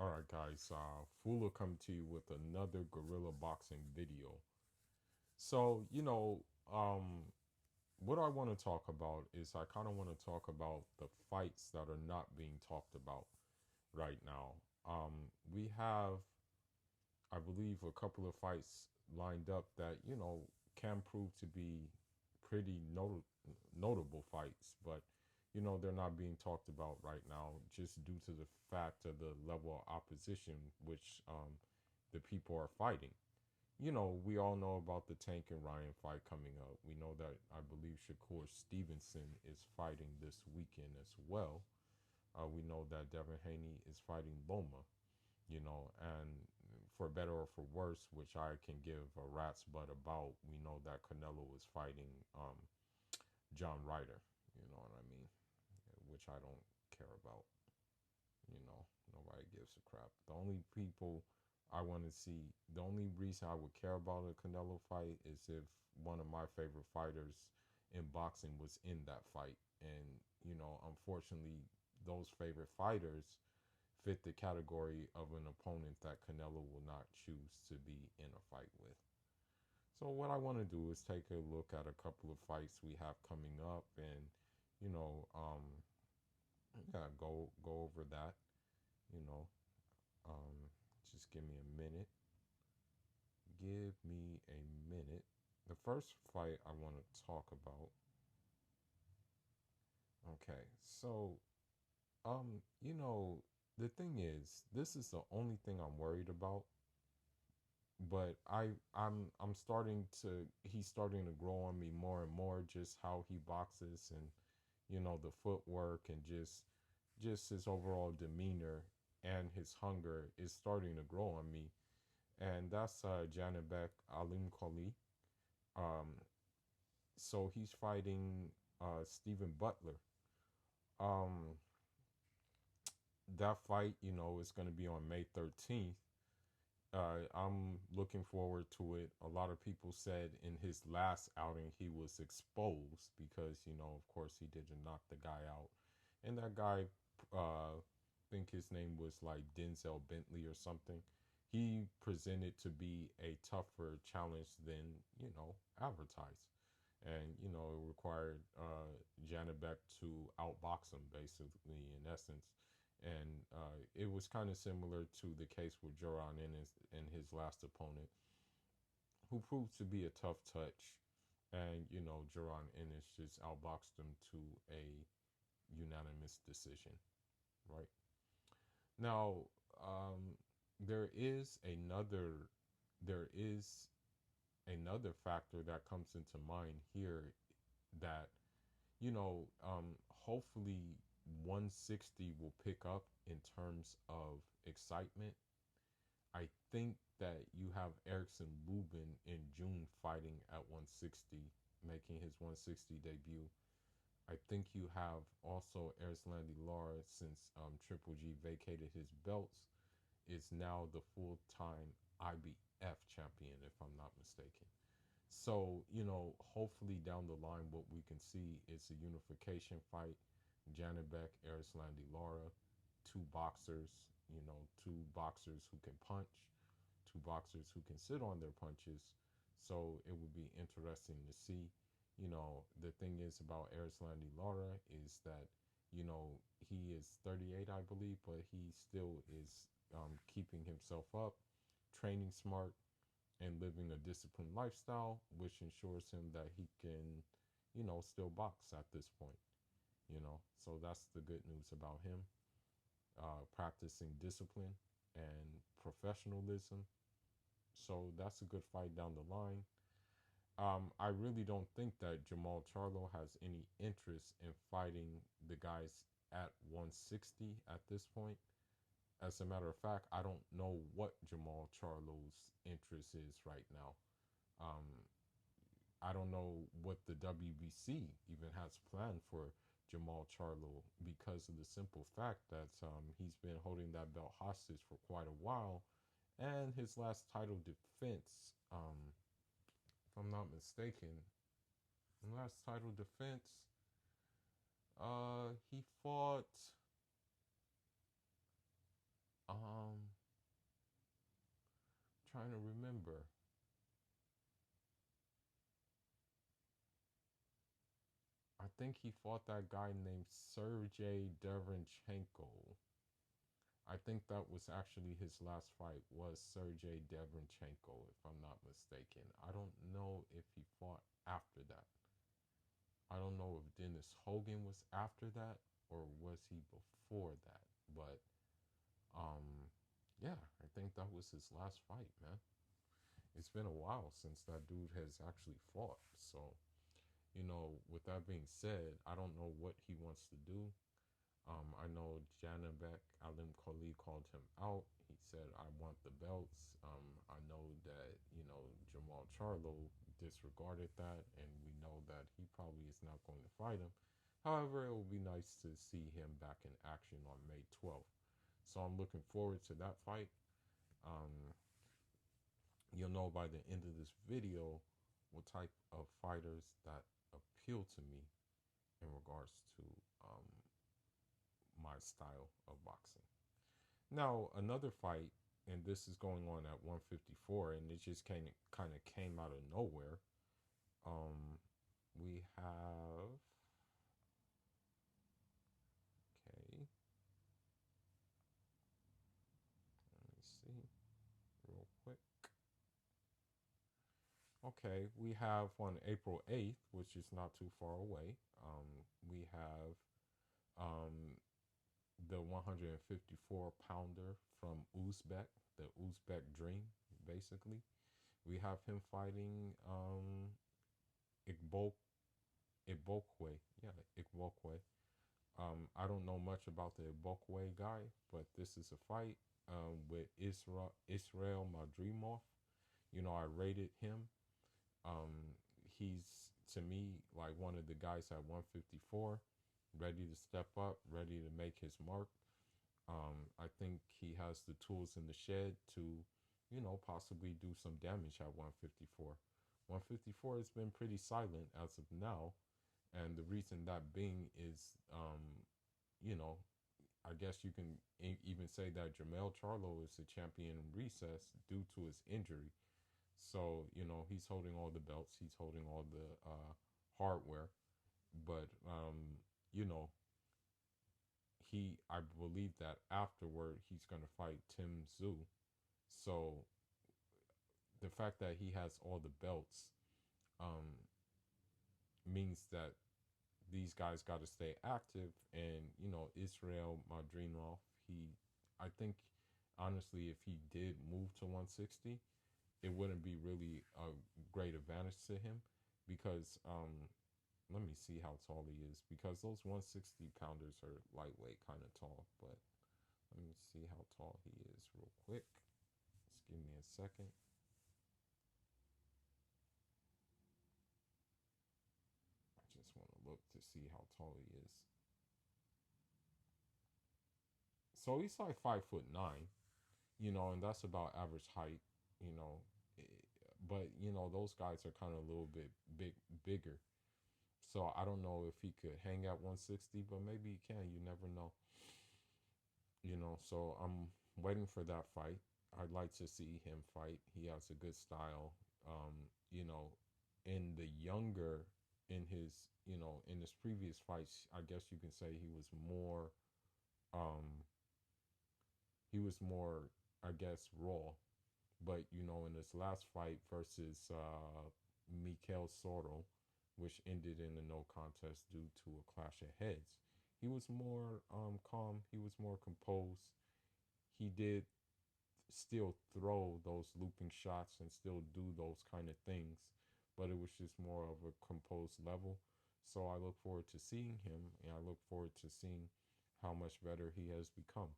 All right, guys. Fula come to you with another Guerilla boxing video. So, what I want to talk about is I kind of want to talk about the fights that are not being talked about right now. We have, I believe, a couple of fights lined up that can prove to be pretty notable fights, but they're not being talked about right now just due to the fact of the level of opposition which the people are fighting. We all know about the Tank and Ryan fight coming up. We know that I believe Shakur Stevenson is fighting this weekend as well. We know that Devin Haney is fighting Loma, and for better or for worse, which I can give a rat's butt about, we know that Canelo is fighting John Ryder, you know what I mean? Which I don't care about. Nobody gives a crap. The only people I want to see, the only reason I would care about a Canelo fight is if one of my favorite fighters in boxing was in that fight. And, unfortunately, those favorite fighters fit the category of an opponent that Canelo will not choose to be in a fight with. So what I want to do is take a look at a couple of fights we have coming up and, you know, um, yeah, go over that, you know. Um, just give me a minute. Give me a minute. The first fight I want to talk about. Okay, so the thing is, this is the only thing I'm worried about. But I'm starting to he's starting to grow on me more and more, just how he boxes and the footwork and just his overall demeanor and his hunger is starting to grow on me. And that's Janibek Alim Khali. Um, so he's fighting Stephen Butler. Um, that fight, is going to be on May 13th. I'm looking forward to it. A lot of people said in his last outing he was exposed because, of course, he didn't knock the guy out. And that guy, I think his name was like Denzel Bentley or something. He presented to be a tougher challenge than, advertised. And, it required Janibek to outbox him, basically, in essence. And it was kind of similar to the case with Joran and his last opponent, who proved to be a tough touch. And, Joran Ennis just outboxed him to a unanimous decision, right? Now, there is another there is another factor that comes into mind here that hopefully 160 will pick up in terms of excitement. I think that you have Erickson Lubin in June fighting at 160, making his 160 debut. I think you have also Erislandy Lara, since Triple G vacated his belts, is now the full-time IBF champion, if I'm not mistaken. So, hopefully down the line, what we can see is a unification fight. Janibek, Erislandy Lara, two boxers who can punch, two boxers who can sit on their punches. So it would be interesting to see. The thing is about Erislandy Lara is that, he is 38, I believe, but he still is keeping himself up, training smart, and living a disciplined lifestyle, which ensures him that he can, still box at this point, So that's the good news about him, practicing discipline and professionalism. So that's a good fight down the line. I really don't think that Jamal Charlo has any interest in fighting the guys at 160 at this point. As a matter of fact, I don't know what Jamal Charlo's interest is right now. Um, I don't know what the WBC even has planned for Jamal Charlo, because of the simple fact that he's been holding that belt hostage for quite a while. And his last title defense, if I'm not mistaken, last title defense, he fought trying to remember. I think he fought that guy named Sergey Derenchenko. I think that was actually his last fight, was Sergey Derenchenko, if I'm not mistaken. I don't know if he fought after that. I don't know if Dennis Hogan was after that or was he before that. But um yeah, I think that was his last fight, man. It's been a while since that dude has actually fought. So, with that being said, I don't know what he wants to do. I know Janabek Alim Khali called him out. He said, I want the belts. I know that, Jamal Charlo disregarded that, and we know that he probably is not going to fight him. However, it will be nice to see him back in action on May 12th. So I'm looking forward to that fight. Um, you'll know by the end of this video what type of fighters that appeal to me in regards to um, my style of boxing. Now, another fight, and this is going on at 154, and it just kind of came out of nowhere. We have, okay, let me see real quick. Okay, we have on April 8th, which is not too far away. We have um, the 154 pounder from Uzbek, the Uzbek Dream, basically. We have him fighting Iqbal Ibokwe. Yeah, Ibokwe. I don't know much about the Ibokwe guy, but this is a fight with Israel Madrimov. I rated him. He's, to me, like one of the guys at 154, ready to step up, ready to make his mark. I think he has the tools in the shed to, possibly do some damage at 154. 154 has been pretty silent as of now, and the reason that being is, you know, I guess you can even say that Jamel Charlo is a champion in recess due to his injury. So, he's holding all the belts, he's holding all the hardware, but, you know, I believe that afterward he's going to fight Tim Tszyu. So the fact that he has all the belts um, means that these guys got to stay active. And Israel Madrinov, I think honestly, if he did move to 160, it wouldn't be really a great advantage to him because let me see how tall he is, because those 160 pounders are lightweight, kind of tall. But let me see how tall he is real quick. Just give me a second. I just want to look to see how tall he is. So he's like 5'9", and that's about average height, you know. But those guys are kind of a little bit bigger. So I don't know if he could hang at 160, but maybe he can. You never know. So I'm waiting for that fight. I'd like to see him fight. He has a good style. You know, in the younger, in his previous fights, I guess you can say um, I guess, raw. But in his last fight versus Mikel Soro, which ended in a no contest due to a clash of heads, he was more calm. He was more composed. He did still throw those looping shots and still do those kind of things, but it was just more of a composed level. So I look forward to seeing him, and I look forward to seeing how much better he has become.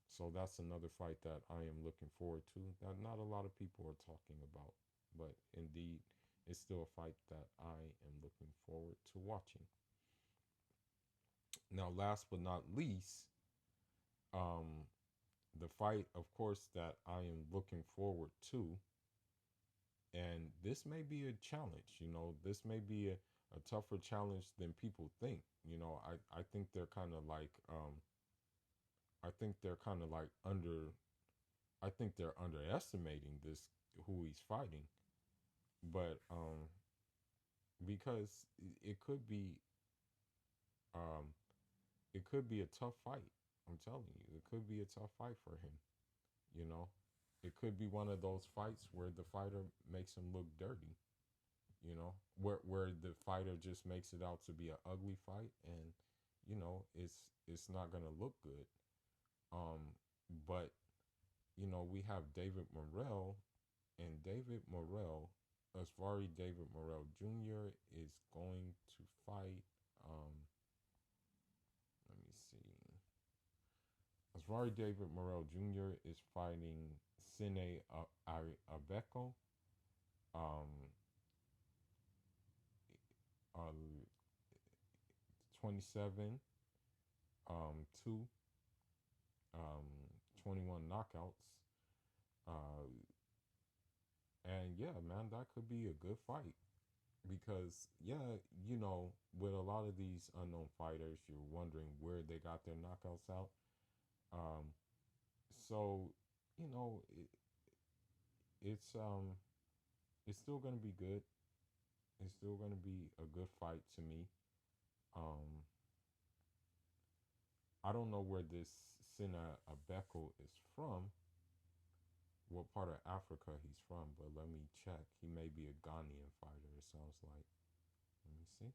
So that's another fight that I am looking forward to, that not a lot of people are talking about, but indeed, it's still a fight that I am looking forward to watching. Now, last but not least, um, the fight, of course, that I am looking forward to, and this may be a challenge. This may be a tougher challenge than people think. I think they're kind of like, I think they're kind of like under, I think they're underestimating this who he's fighting, but because it could be um, it could be a tough fight. I'm telling you, it could be a tough fight for him. You know, it could be one of those fights where the fighter makes him look dirty. You know, where the fighter just makes it out to be an ugly fight, and it's not gonna look good. But we have David Morrell, and David Morrell, Asvari David Morrell Jr. is going to fight. Um, Let me see. Asvari David Morrell Jr. is fighting Sine Abeko. Um, 27, 2, um, 21 knockouts. Uh, and yeah, man, that could be a good fight because, yeah, with a lot of these unknown fighters, you're wondering where they got their knockouts out. Um, so, you know, it, it's it's still gonna be good. It's still gonna be a good fight to me. Um, I don't know where this Sina Abeko is from, what part of Africa he's from, but let me check. He may be a Ghanaian fighter, it sounds like. Let me see.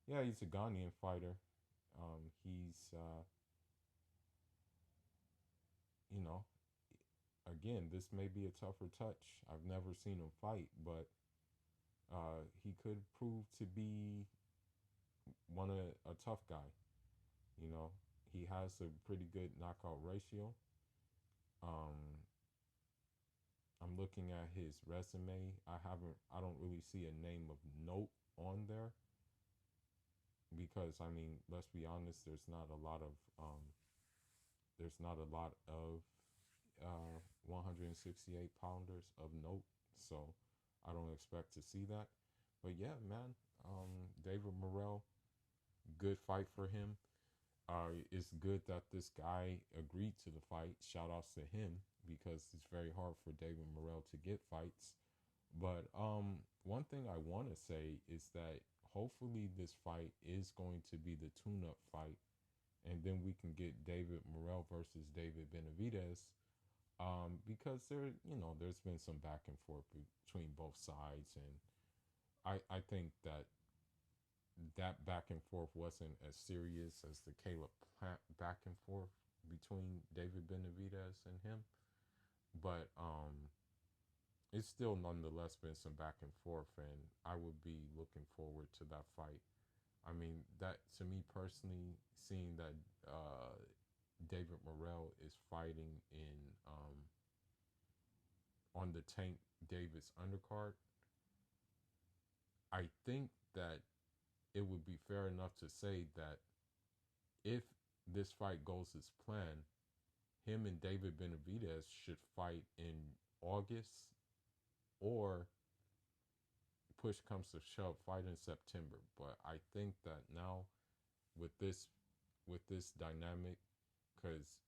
Yeah, he's a Ghanaian fighter. He's, you know, again, this may be a tougher touch. I've never seen him fight, but he could prove to be a tough guy. You know, he has a pretty good knockout ratio. Um, I'm looking at his resume. I don't really see a name of note on there because I mean, let's be honest. There's not a lot of 168 pounders of note, so I don't expect to see that. But yeah, man, David Morrell, good fight for him. It's good that this guy agreed to the fight. Shout outs to him because it's very hard for David Morrell to get fights. But one thing I want to say is that hopefully this fight is going to be the tune-up fight, and then we can get David Morrell versus David Benavidez. Because there's been some back and forth between both sides, and I think that back and forth wasn't as serious as the Caleb Plant back and forth between David Benavidez and him. But it's still nonetheless been some back and forth, and I would be looking forward to that fight. I mean, that to me personally, seeing that David Morrell is fighting in on the Tank Davis undercard, I think that it would be fair enough to say that if this fight goes as planned, him and David Benavidez should fight in August, or push comes to shove, fight in September. But I think that now with this dynamic, because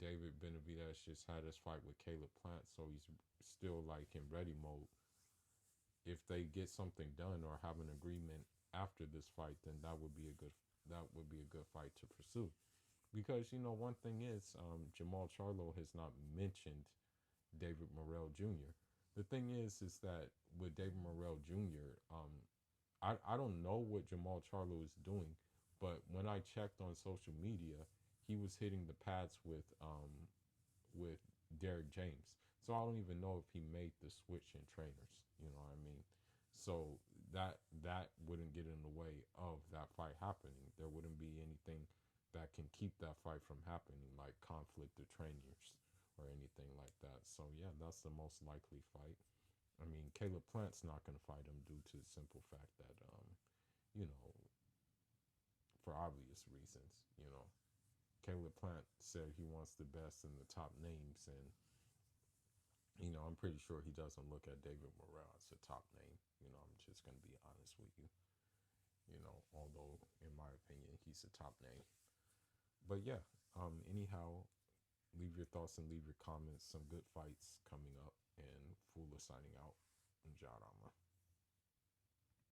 David Benavidez just had his fight with Caleb Plant, so he's still like in ready mode. If they get something done or have an agreement after this fight, then that would be a good fight to pursue. Because one thing is, Jamal Charlo has not mentioned David Morrell Jr. The thing is that with David Morrell Jr., I don't know what Jamal Charlo is doing, but when I checked on social media, he was hitting the pads with Derek James. So I don't even know if he made the switch in trainers. You know what I mean? So that wouldn't get in the way of that fight happening. There wouldn't be anything that can keep that fight from happening, like conflict of trainers or anything like that. So yeah, that's the most likely fight. I mean, Caleb Plant's not going to fight him due to the simple fact that you know, for obvious reasons, Caleb Plant said he wants the best in the top names, and I'm pretty sure he doesn't look at David Morrell as a top name. I'm just going to be honest with you. Although in my opinion he's a top name. But yeah, anyhow, Leave your thoughts and leave your comments. Some good fights coming up, and Fula signing out. And Jada.